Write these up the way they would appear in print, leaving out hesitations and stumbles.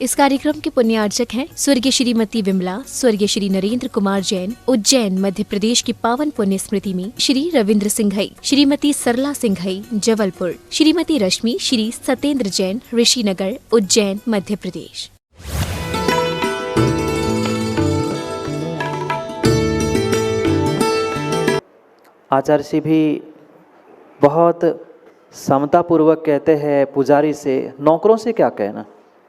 इस कार्यक्रम के पुण्यार्चक हैं स्वर्गीय श्रीमती विमला, स्वर्गीय श्री नरेंद्र कुमार जैन, उज्जैन मध्य प्रदेश की पावन पुण्य स्मृति में, श्री रविंद्र सिंघई, श्रीमती सरला सिंघई जबलपुर, श्रीमती रश्मि, श्री सतेंद्र जैन ऋषिनगर, उज्जैन मध्य प्रदेश। आचार्य जी भी बहुत समतापूर्वक कहते हैं पुजारी से, नौकरों से क्या कहना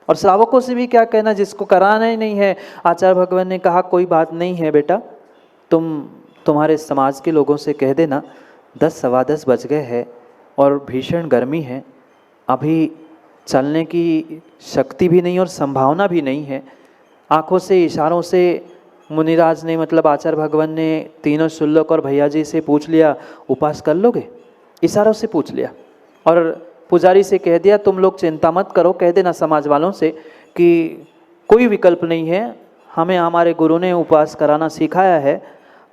और श्रावकों से भी क्या कहना जिसको कराना ही नहीं है। आचार्य भगवान ने कहा कोई बात नहीं है बेटा, तुम्हारे समाज के लोगों से कह देना 10 सवा 10 बज गए हैं और भीषण गर्मी है, अभी चलने की शक्ति भी नहीं और संभावना भी नहीं है। आँखों से इशारों से मुनिराज ने मतलब आचार्य भगवान ने तीनों शुल्लक और भैया जी से पूछ लिया उपास कर लोगे, इशारों से पूछ लिया और पुजारी से कह दिया तुम लोग चिंता मत करो, कह देना समाज वालों से कि कोई विकल्प नहीं है, हमें हमारे गुरु ने उपवास कराना सिखाया है,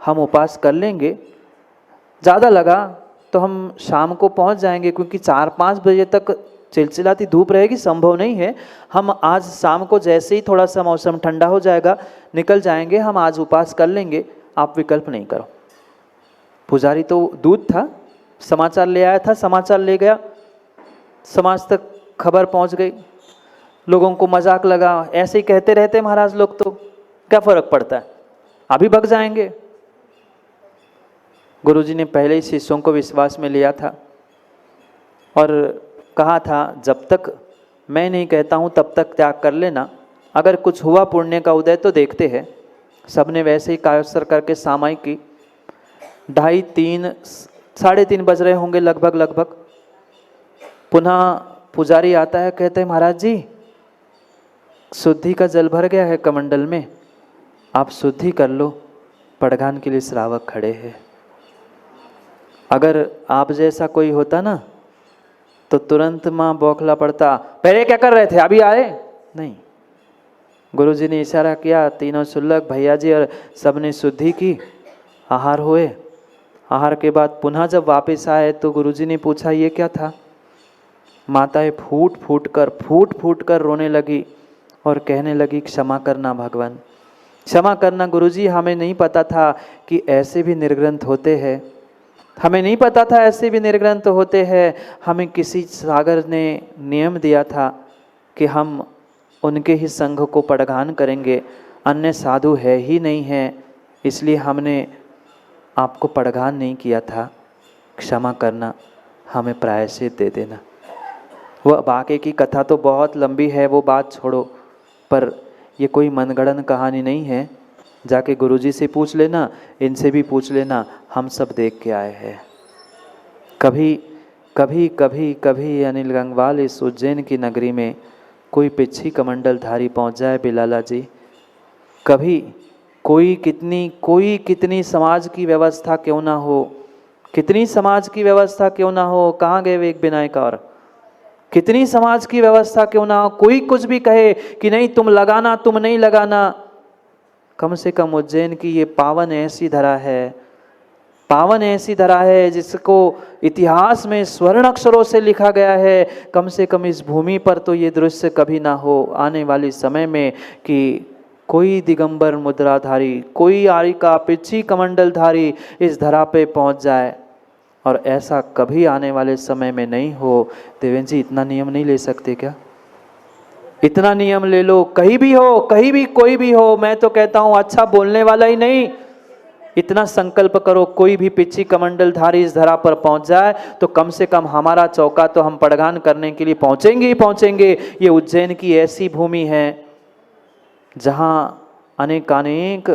हम उपवास कर लेंगे। ज़्यादा लगा तो हम शाम को पहुंच जाएंगे क्योंकि 4-5 बजे तक चिलचिलाती धूप रहेगी, संभव नहीं है। हम आज शाम को जैसे ही थोड़ा सा मौसम ठंडा हो जाएगा निकल जाएंगे, हम आज उपवास कर लेंगे, आप विकल्प नहीं करो। पुजारी तो दूध था, समाचार ले आया था, समाचार ले गया, समाज तक खबर पहुंच गई, लोगों को मजाक लगा, ऐसे ही कहते रहते महाराज लोग, तो क्या फर्क पड़ता है, अभी भग जाएंगे। गुरुजी ने पहले ही शिष्यों को विश्वास में लिया था और कहा था जब तक मैं नहीं कहता हूँ तब तक त्याग कर लेना, अगर कुछ हुआ पुण्य का उदय तो देखते हैं। सबने वैसे ही कायोत्सर करके सामाई की। 2:30 साढ़े 3 बज रहे होंगे लगभग। पुनः पुजारी आता है, कहते हैं महाराज जी शुद्धि का जल भर गया है कमंडल में, आप शुद्धि कर लो, पड़घान के लिए श्रावक खड़े हैं। अगर आप जैसा कोई होता ना तो तुरंत माँ बौखला पड़ता, पहले क्या कर रहे थे, अभी आए नहीं। गुरुजी ने इशारा किया, तीनों शुल्लक भैया जी और सबने शुद्धि की, आहार हुए। आहार के बाद पुनः जब वापस आए तो गुरुजी ने पूछा ये क्या था। माताएं फूट फूट कर रोने लगी और कहने लगी क्षमा करना भगवान, क्षमा करना गुरुजी, हमें नहीं पता था कि ऐसे भी निर्ग्रंथ होते हैं, हमें नहीं पता था ऐसे भी निर्ग्रंथ होते हैं। हमें किसी सागर ने नियम दिया था कि हम उनके ही संघ को पड़घान करेंगे, अन्य साधु है ही नहीं है, इसलिए हमने आपको पड़घान नहीं किया था, क्षमा करना, हमें प्रायश्चित दे देना। वह बाकी की कथा तो बहुत लंबी है, वो बात छोड़ो, पर ये कोई मनगढ़ंत कहानी नहीं है। जाके गुरुजी से पूछ लेना, इनसे भी पूछ लेना, हम सब देख के आए हैं। कभी अनिल गंगवाल इस उज्जैन की नगरी में कोई पिच्छी कमंडलधारी पहुंच जाए बिलाला जी, कभी कोई कितनी समाज की व्यवस्था क्यों ना हो, कितनी समाज की व्यवस्था क्यों ना हो, कहाँ गए विवेक विनायक, और कितनी समाज की व्यवस्था क्यों ना हो, कोई कुछ भी कहे कि नहीं तुम लगाना, तुम नहीं लगाना, कम से कम उज्जैन की ये पावन ऐसी धरा है जिसको इतिहास में स्वर्ण अक्षरों से लिखा गया है। कम से कम इस भूमि पर तो ये दृश्य कभी ना हो आने वाले समय में कि कोई दिगंबर मुद्राधारी, कोई आरिका पिच्छी कमंडलधारी इस धरा पे पहुंच जाए, और ऐसा कभी आने वाले समय में नहीं हो। देवेंद्र जी इतना नियम नहीं ले सकते क्या? इतना नियम ले लो, कहीं भी हो, कहीं भी कोई भी हो, मैं तो कहता हूं अच्छा बोलने वाला ही नहीं, इतना संकल्प करो कोई भी पिच्छी कमंडलधारी इस धरा पर पहुंच जाए तो कम से कम हमारा चौका तो हम पड़घान करने के लिए पहुंचेंगे ही पहुंचेंगे। ये उज्जैन की ऐसी भूमि है जहां अनेक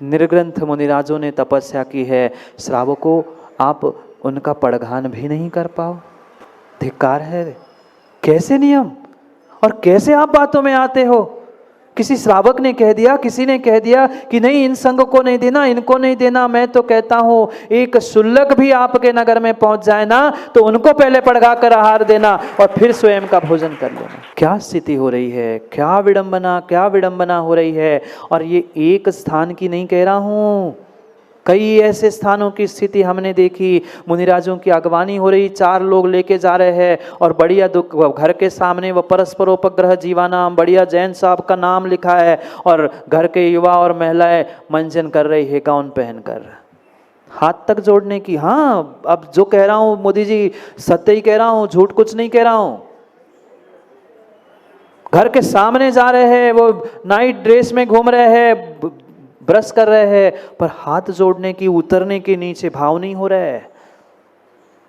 निर्ग्रंथ मुनिराजों ने तपस्या की है, श्रावकों आप उनका पड़घान भी नहीं कर पाओ, धिक्कार है। कैसे नियम और कैसे आप बातों में आते हो? किसी श्रावक ने कह दिया, किसी ने कह दिया कि नहीं इन संघ को नहीं देना, इनको नहीं देना। मैं तो कहता हूं एक शुल्लक भी आपके नगर में पहुंच जाए ना तो उनको पहले पड़घा कर आहार देना और फिर स्वयं का भोजन कर लेना। क्या स्थिति हो रही है, क्या विडंबना हो रही है। और ये एक स्थान की नहीं कह रहा हूं, कई ऐसे स्थानों की स्थिति हमने देखी, मुनिराजों की अगवानी हो रही, 4 लोग लेके जा रहे हैं और बढ़िया दुख घर के सामने वो परस्परोपग्रह जीवानाम बढ़िया जैन साहब का नाम लिखा है और घर के युवा और महिलाएं मंजन कर रही है गाउन पहनकर, हाथ तक जोड़ने की। हाँ, अब जो कह रहा हूं मोदी जी सत्य ही कह रहा हूं, झूठ कुछ नहीं कह रहा हूं। घर के सामने जा रहे हैं, वो नाइट ड्रेस में घूम रहे हैं, ब्रश कर रहे हैं, पर हाथ जोड़ने की, उतरने के नीचे भाव नहीं हो रहा है।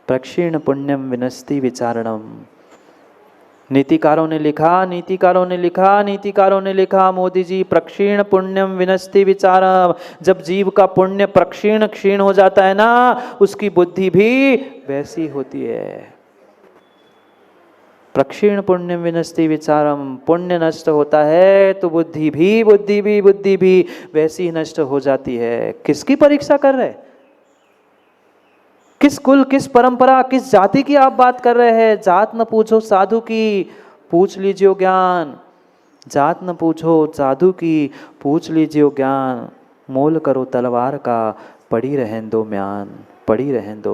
प्रक्षीण पुण्यम विनस्ति विचारणम, नीतिकारों ने लिखा मोदी जी, प्रक्षीण पुण्यम विनस्ति विचारम। जब जीव का पुण्य प्रक्षीण क्षीण हो जाता है ना, उसकी बुद्धि भी वैसी होती है। प्रक्षीण पुण्यम विनस्ति विचारम, पुण्य नष्ट होता है तो बुद्धि भी वैसी नष्ट हो जाती है। किसकी परीक्षा कर रहे? किस कुल, किस परंपरा, किस जाति की आप बात कर रहे हैं? जात न पूछो साधु की, पूछ लीजिए ज्ञान। जात न पूछो साधु की, पूछ लीजिए ज्ञान। मोल करो तलवार का, पड़ी रहें दो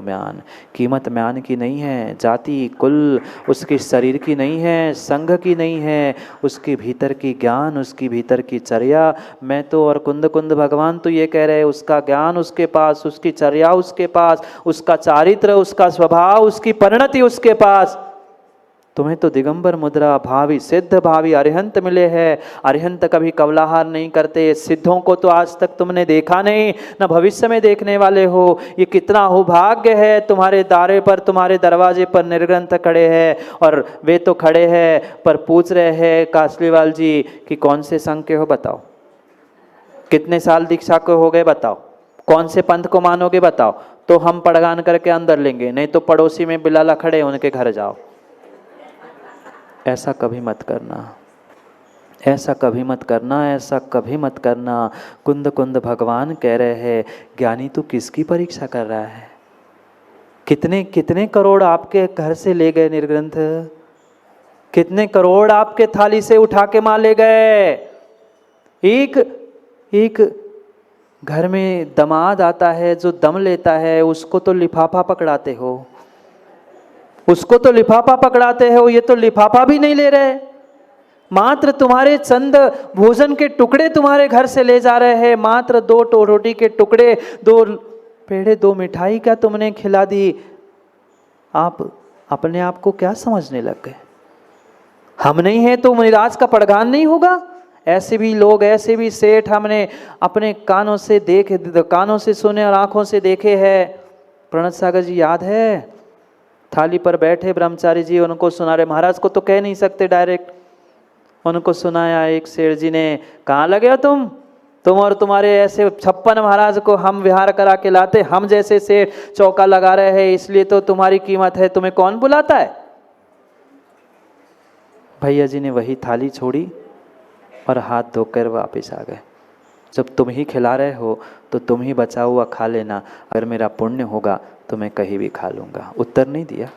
म्यान। कीमत म्यान की नहीं है, जाति कुल उसके शरीर की नहीं है, संघ की नहीं है, उसके भीतर की ज्ञान, उसकी भीतर की चर्या। मैं तो और कुंद भगवान तो ये कह रहे, उसका ज्ञान उसके पास, उसकी चर्या उसके पास, उसका चारित्र, उसका स्वभाव, उसकी परिणति उसके पास। तुम्हें तो दिगंबर मुद्रा, भावी सिद्ध भावी अरिहंत मिले हैं। अरिहंत कभी कवलाहार नहीं करते, सिद्धों को तो आज तक तुमने देखा नहीं, न भविष्य में देखने वाले हो। ये कितना सौभाग्य है, तुम्हारे दारे पर, तुम्हारे दरवाजे पर निर्ग्रंथ खड़े हैं, और वे तो खड़े हैं पर पूछ रहे हैं कासलीवाल जी कि कौन से संघ के हो बताओ, कितने साल दीक्षा को हो गए बताओ, कौन से पंथ को मानोगे बताओ, तो हम पड़गान करके अंदर लेंगे, नहीं तो पड़ोसी में बिलाला खड़े उनके घर जाओ। ऐसा कभी मत करना, ऐसा कभी मत करना, ऐसा कभी मत करना। कुंद भगवान कह रहे हैं, ज्ञानी तू किसकी परीक्षा कर रहा है? कितने करोड़ आपके घर से ले गए निर्ग्रंथ, कितने करोड़ आपके थाली से उठा के मां ले गए। एक घर में दामाद आता है जो दम लेता है, उसको तो लिफाफा पकड़ाते हो, ये तो लिफाफा भी नहीं ले रहे। मात्र तुम्हारे चंद भोजन के टुकड़े तुम्हारे घर से ले जा रहे हैं, मात्र 2 रोटी के टुकड़े, 2 पेड़े, 2 मिठाई क्या तुमने खिला दी। आप अपने आप को क्या समझने लग गए? हम नहीं है तो मुनिराज का पड़गान नहीं होगा? ऐसे भी लोग, ऐसे भी सेठ हमने अपने कानों से सुने और आंखों से देखे हैं। प्रणत सागर जी याद है, थाली पर बैठे ब्रह्मचारी जी उनको सुना रहे, महाराज को तो कह नहीं सकते डायरेक्ट, उनको सुनाया। एक सेठ जी ने, कहाँ लगे हो तुम और तुम्हारे ऐसे 56 महाराज को हम विहार करा के लाते, हम जैसे सेठ चौका लगा रहे हैं, इसलिए तो तुम्हारी कीमत है, तुम्हें कौन बुलाता है? भैया जी ने वही थाली छोड़ी और हाथ धोकर वापस आ गए। जब तुम ही खिला रहे हो तो तुम ही बचा हुआ खा लेना, अगर मेरा पुण्य होगा तो मैं कहीं भी खा लूंगा। उत्तर नहीं दिया।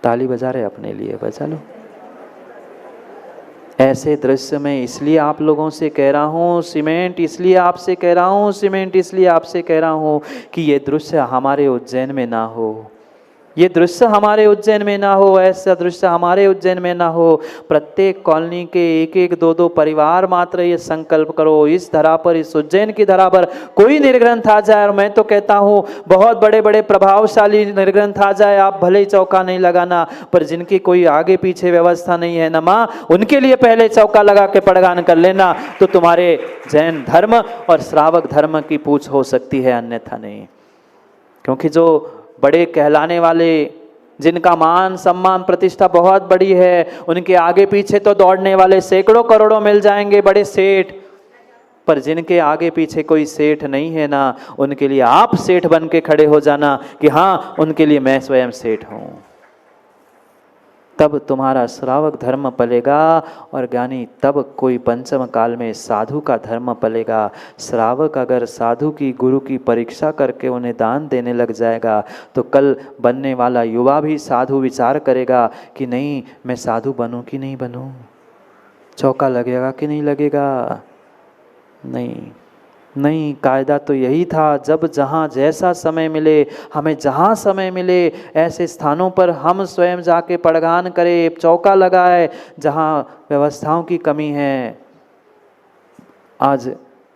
ताली बजा रहे अपने लिए, बजा लो। ऐसे दृश्य में इसलिए आप लोगों से कह रहा हूँ, सीमेंट इसलिए आपसे कह रहा हूँ कि ये दृश्य हमारे उज्जैन में ना हो, ये दृश्य हमारे उज्जैन में ना हो, ऐसा दृश्य हमारे उज्जैन में ना हो। प्रत्येक कॉलोनी के 1-1, 2-2 परिवार मात्र ये संकल्प करो, इस धरा पर, इस उज्जैन की धरा पर कोई निर्ग्रंथ आ जाए, और मैं तो कहता हूँ बहुत बड़े बड़े प्रभावशाली निर्ग्रंथ आ जाए, आप भले ही चौका नहीं लगाना, पर जिनकी कोई आगे पीछे व्यवस्था नहीं है ना माँ, उनके लिए पहले चौका लगा के पड़गान कर लेना, तो तुम्हारे जैन धर्म और श्रावक धर्म की पूछ हो सकती है, अन्यथा नहीं। क्योंकि जो बड़े कहलाने वाले, जिनका मान सम्मान प्रतिष्ठा बहुत बड़ी है, उनके आगे पीछे तो दौड़ने वाले सैकड़ों करोड़ों मिल जाएंगे बड़े सेठ, पर जिनके आगे पीछे कोई सेठ नहीं है ना, उनके लिए आप सेठ बन के खड़े हो जाना कि हाँ उनके लिए मैं स्वयं सेठ हूं। तब तुम्हारा श्रावक धर्म पलेगा, और ज्ञानी तब कोई पंचम काल में साधु का धर्म पलेगा। श्रावक अगर साधु की, गुरु की परीक्षा करके उन्हें दान देने लग जाएगा, तो कल बनने वाला युवा भी साधु विचार करेगा कि नहीं, मैं साधु बनूं कि नहीं बनूं, चौका लगेगा कि नहीं लगेगा। नहीं, नहीं, कायदा तो यही था, जब जहाँ जैसा समय मिले, हमें जहाँ समय मिले ऐसे स्थानों पर हम स्वयं जाके पड़गान करें, चौका लगाए जहाँ व्यवस्थाओं की कमी है। आज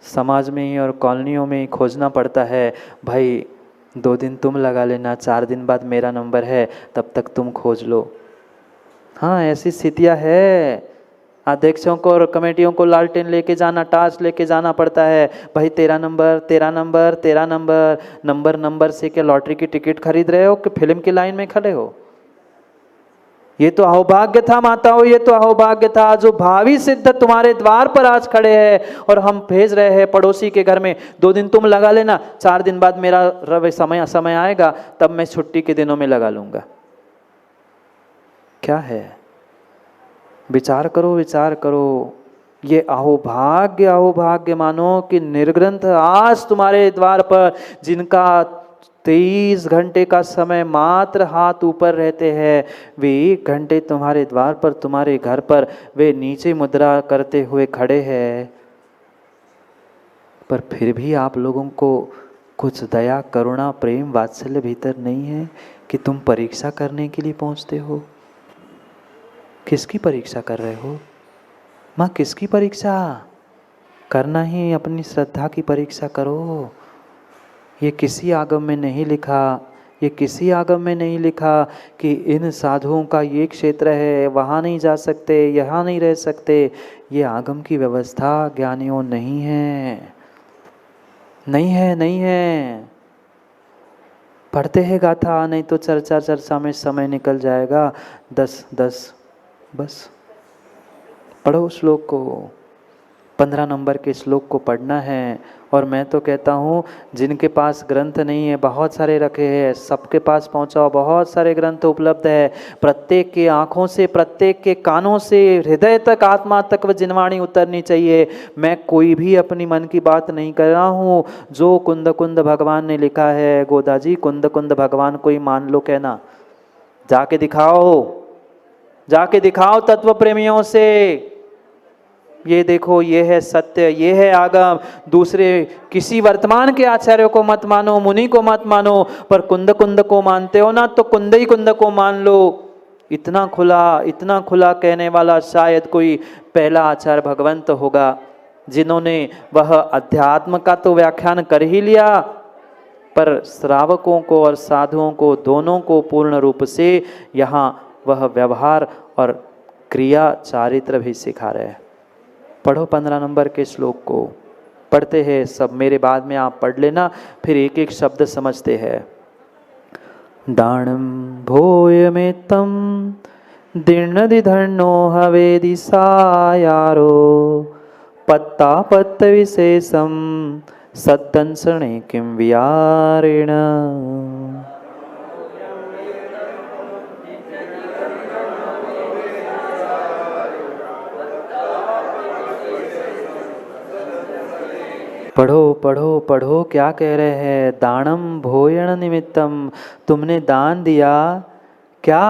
समाज में ही और कॉलोनियों में ही खोजना पड़ता है, भाई 2 दिन तुम लगा लेना, 4 दिन बाद मेरा नंबर है, तब तक तुम खोज लो। हाँ, ऐसी स्थितियाँ है। अध्यक्षों को और कमेटियों को लालटेन लेके जाना, टार्च लेके जाना पड़ता है, भाई तेरा नंबर, तेरा नंबर, तेरा नंबर। नंबर से क्या लॉटरी की टिकट खरीद रहे हो कि फिल्म की लाइन में खड़े हो? ये तो अहोभाग्य था माताओं, ये तो अहोभाग्य था जो भावी सिद्ध तुम्हारे द्वार पर आज खड़े हैं और हम भेज रहे हैं पड़ोसी के घर में, 2 दिन तुम लगा लेना, 4 दिन बाद मेरा समय आएगा, तब मैं छुट्टी के दिनों में लगा लूंगा। क्या है? विचार करो, विचार करो। ये अहोभाग्य मानो कि निर्ग्रंथ आज तुम्हारे द्वार पर, जिनका 23 घंटे का समय मात्र हाथ ऊपर रहते हैं, वे 1 घंटे तुम्हारे द्वार पर, तुम्हारे घर पर वे नीचे मुद्रा करते हुए खड़े हैं। पर फिर भी आप लोगों को कुछ दया, करुणा, प्रेम, वात्सल्य भीतर नहीं है कि तुम परीक्षा करने के लिए पहुंचते हो। किसकी परीक्षा कर रहे हो माँ? किसकी परीक्षा? करना ही अपनी श्रद्धा की परीक्षा करो। ये किसी आगम में नहीं लिखा, ये किसी आगम में नहीं लिखा कि इन साधुओं का ये क्षेत्र है, वहाँ नहीं जा सकते, यहाँ नहीं रह सकते। ये आगम की व्यवस्था ज्ञानियों नहीं है, नहीं है, नहीं है। पढ़ते हैं गाथा, नहीं तो चर्चा में समय निकल जाएगा। 10 बस पढ़ो श्लोक को, 15 नंबर के श्लोक को पढ़ना है। और मैं तो कहता हूँ जिनके पास ग्रंथ नहीं है, बहुत सारे रखे हैं, सबके पास पहुँचाओ, बहुत सारे ग्रंथ उपलब्ध है। प्रत्येक के आँखों से, प्रत्येक के कानों से, हृदय तक, आत्मा तक वह जिनवाणी उतरनी चाहिए। मैं कोई भी अपनी मन की बात नहीं कर रहा हूँ। जो कुंद भगवान ने लिखा है, गोदा जी कुंद भगवान को ही मान लो, कहना जाके दिखाओ, जाके दिखाओ तत्व प्रेमियों से। ये देखो, ये है सत्य, ये है आगम। दूसरे किसी वर्तमान के आचार्यों को मत मानो, मुनि को मत मानो, पर कुंद को मानते हो ना, तो कुंद को मान लो। इतना खुला कहने वाला शायद कोई पहला आचार्य भगवंत होगा, जिन्होंने वह अध्यात्म का तो व्याख्यान कर ही लिया, पर श्रावकों को और साधुओं को, दोनों को पूर्ण रूप से यहाँ वह व्यवहार और क्रिया चारित्र भी सिखा रहे हैं। पढ़ो 15 नंबर के श्लोक को, पढ़ते हैं सब, मेरे बाद में आप पढ़ लेना, फिर एक एक शब्द समझते हैं। दानम भोयमेत्तम दीर्णदिधर्णो हवेदि सायारो पत्ता पत्त विशेषम सद्दंसणे किं वियारेण। पढ़ो पढ़ो पढ़ो, क्या कह रहे हैं? दानम भोयण निमित्तम, तुमने दान दिया क्या?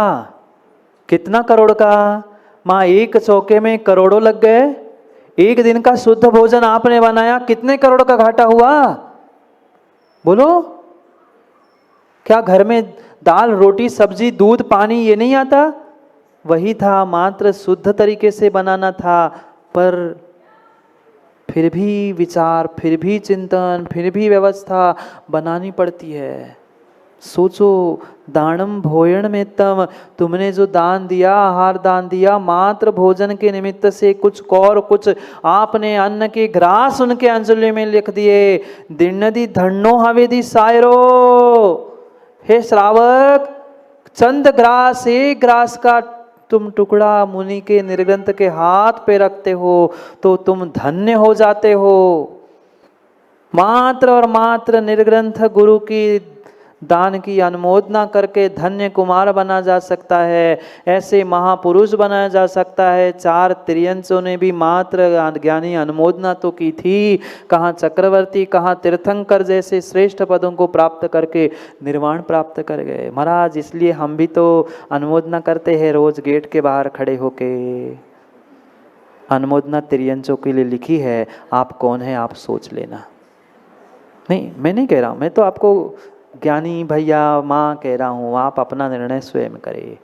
कितना करोड़ का? माँ, एक चौके में करोड़ों लग गए। एक दिन का शुद्ध भोजन आपने बनाया, कितने करोड़ का घाटा हुआ? बोलो। क्या घर में दाल, रोटी, सब्जी, दूध, पानी ये नहीं आता? वही था, मात्र शुद्ध तरीके से बनाना था। पर फिर भी विचार, फिर भी चिंतन, फिर भी व्यवस्था बनानी पड़ती है। सोचो, दानम भोयण में तम, तुमने जो दान दिया, आहार दान दिया, मात्र भोजन के निमित्त से कुछ कौर, कुछ आपने अन्न के ग्रास उनके अंजलि में लिख दिए। दिनदी धन्नो हवेदी सायरो, हे श्रावक, चंद ग्रास, एक ग्रास का तुम टुकड़ा मुनि के निर्ग्रंथ के हाथ पे रखते हो तो तुम धन्य हो जाते हो। मात्र और मात्र निर्ग्रंथ गुरु की दान की अनुमोदना करके धन्य कुमार बना जा सकता है, ऐसे महापुरुष बनाया जा सकता है। 4 त्रियंचों ने भी मात्र ज्ञानी अनुमोदना तो की थी, कहाँ चक्रवर्ती, कहाँ तीर्थंकर जैसे श्रेष्ठ पदों को प्राप्त करके निर्वाण प्राप्त कर गए। महाराज, इसलिए हम भी तो अनुमोदना करते हैं रोज गेट के बाहर खड़े होके। अनुमोदना त्रियंचों के लिए लिखी है, आप कौन है आप सोच लेना। नहीं, मैं नहीं कह रहा हूँ, मैं तो आपको ज्ञानी भैया माँ कह रहा हूँ, आप अपना निर्णय स्वयं करें,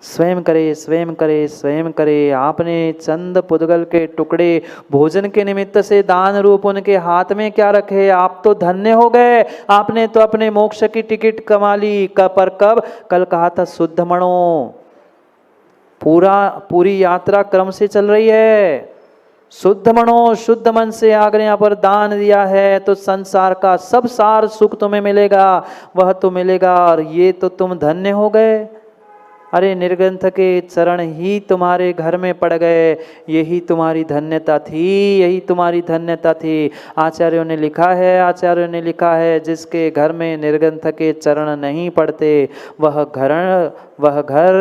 स्वयं करे, स्वयं करे, स्वयं करे। आपने चंद पुद्गल के टुकड़े भोजन के निमित्त से दान रूप उनके हाथ में क्या रखे, आप तो धन्य हो गए, आपने तो अपने मोक्ष की टिकट कमा ली। पर कब? कल कहा था शुद्ध मणो, पूरी यात्रा क्रम से चल रही है। शुद्ध मनो, शुद्ध मन से अगर यहाँ पर दान दिया है तो संसार का सब सार सुख तुम्हें मिलेगा, वह तो मिलेगा। और ये तो तुम धन्य हो गए। अरे निर्ग्रंथ के चरण ही तुम्हारे घर में पड़ गए, यही तुम्हारी धन्यता थी, यही तुम्हारी धन्यता थी। आचार्यों ने लिखा है, जिसके घर में निर्ग्रंथ के चरण नहीं पड़ते वह घर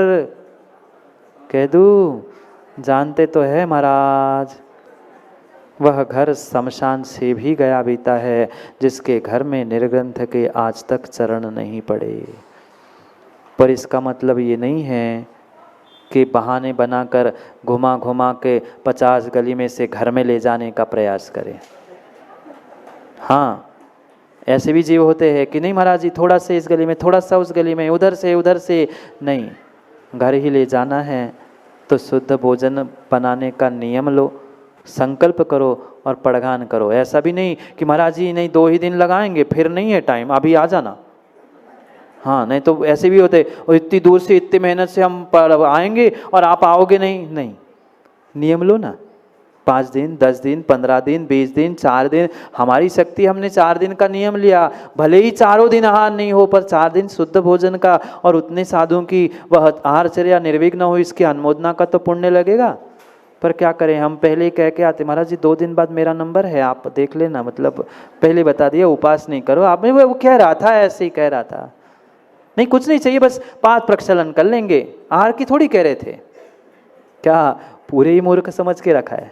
कह दूं, जानते तो है महाराज, वह घर शमशान से भी गया बीता है, जिसके घर में निर्ग्रंथ के आज तक चरण नहीं पड़े। पर इसका मतलब ये नहीं है कि बहाने बनाकर घुमा घुमा के 50 गली में से घर में ले जाने का प्रयास करें। हाँ, ऐसे भी जीव होते हैं कि नहीं महाराज जी, थोड़ा सा इस गली में, थोड़ा सा उस गली में, उधर से नहीं, घर ही ले जाना है तो शुद्ध भोजन बनाने का नियम लो, संकल्प करो और पड़गान करो। ऐसा भी नहीं कि महाराज जी नहीं 2 ही दिन लगाएंगे, फिर नहीं है टाइम, अभी आ जाना। हाँ, नहीं तो ऐसे भी होते, और इतनी दूर से इतनी मेहनत से हम आएंगे और आप आओगे नहीं। नियम लो ना, 5 दिन, 10 दिन, 15 दिन, 20 दिन, 4 दिन। हमारी शक्ति, हमने 4 दिन का नियम लिया, भले ही 4 दिन आहार नहीं हो, पर 4 दिन शुद्ध भोजन का और उतने साधुओं की वह आहारचर्या निर्विघ्न हो, इसकी अनुमोदना का तो पुण्य लगेगा। पर क्या करें, हम पहले ही कह के आते, महाराज जी 2 दिन बाद मेरा नंबर है, आप देख लेना, मतलब पहले बता दिया, उपास नहीं करो। आपने वो कह रहा था, ऐसे ही कह रहा था, नहीं कुछ नहीं चाहिए, बस 5 प्रक्षालन कर लेंगे, आहार की थोड़ी कह रहे थे। क्या पूरे ही मूर्ख समझ के रखा है?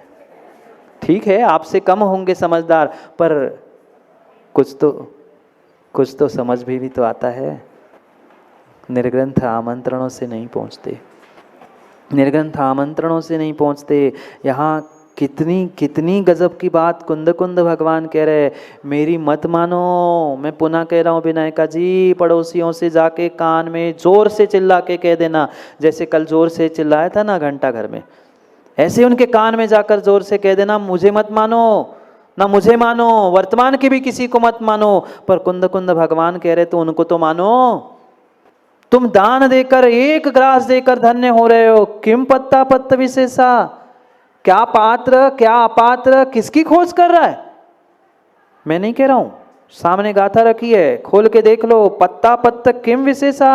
ठीक है, आपसे कम होंगे समझदार, पर कुछ तो समझ भी तो आता है। निर्ग्रंथ आमंत्रणों से नहीं पहुंचते, निर्ग्रंथ आमंत्रणों से नहीं पहुंचते। यहाँ कितनी गजब की बात कुंद भगवान कह रहे, मेरी मत मानो। मैं पुनः कह रहा हूँ विनायका जी, पड़ोसियों से जाके कान में जोर से चिल्ला के कह देना, जैसे कल जोर से चिल्लाया था ना घंटा घर में, ऐसे उनके कान में जाकर जोर से कह देना, मुझे मत मानो, ना मुझे मानो, वर्तमान के भी किसी को मत मानो, पर कुंद भगवान कह रहे तो उनको तो मानो। तुम दान देकर, 1 ग्रास देकर धन्य हो रहे हो, किम पत्ता पत्त विशेषा, क्या पात्र क्या अपात्र, किसकी खोज कर रहा है? मैं नहीं कह रहा हूं, सामने गाथा रखी है, खोल के देख लो। पत्ता पत्त किम विशेषा,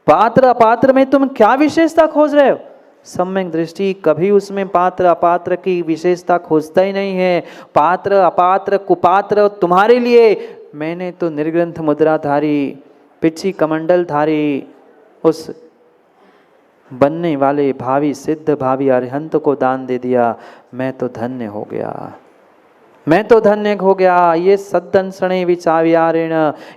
पात्र अपात्र में तुम क्या विशेषता खोज रहे हो? सम्यक दृष्टि कभी उसमें पात्र अपात्र की विशेषता खोजता ही नहीं है। पात्र अपात्र कुपात्र तुम्हारे लिए, मैंने तो निर्ग्रंथ मुद्राधारी, पिछी कमंडलधारी, उस बनने वाले भावी सिद्ध भावी अरिहंत को दान दे दिया। मैं तो धन्य हो गया, मैं तो धन्य हो गया। ये सद्दंसणे विचार्यारेण,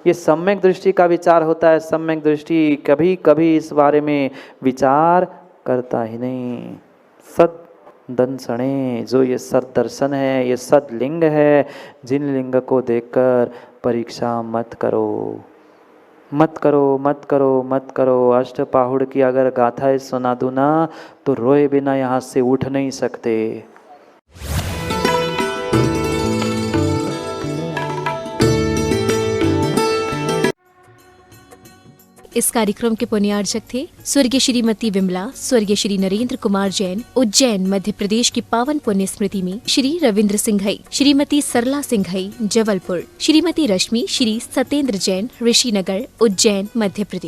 ये सम्यक दृष्टि का विचार होता है। सम्यक दृष्टि कभी कभी इस बारे में विचार करता ही नहीं। सद्दंसणे, जो ये सद्दर्शन है, ये सद्लिंग है, जिन लिंग को देखकर परीक्षा मत करो, मत करो, मत करो, मत करो। अष्टपाहुड़ की अगर गाथा सुना दूं ना तो रोए बिना यहाँ से उठ नहीं सकते। इस कार्यक्रम के पुण्यार्चक थे स्वर्गीय श्रीमती विमला, स्वर्गीय श्री नरेंद्र कुमार जैन, उज्जैन मध्य प्रदेश की पावन पुण्य स्मृति में श्री रविंद्र सिंघई, श्रीमती सरला सिंघई जबलपुर, श्रीमती रश्मि, श्री सतेंद्र जैन ऋषिनगर, उज्जैन मध्य प्रदेश।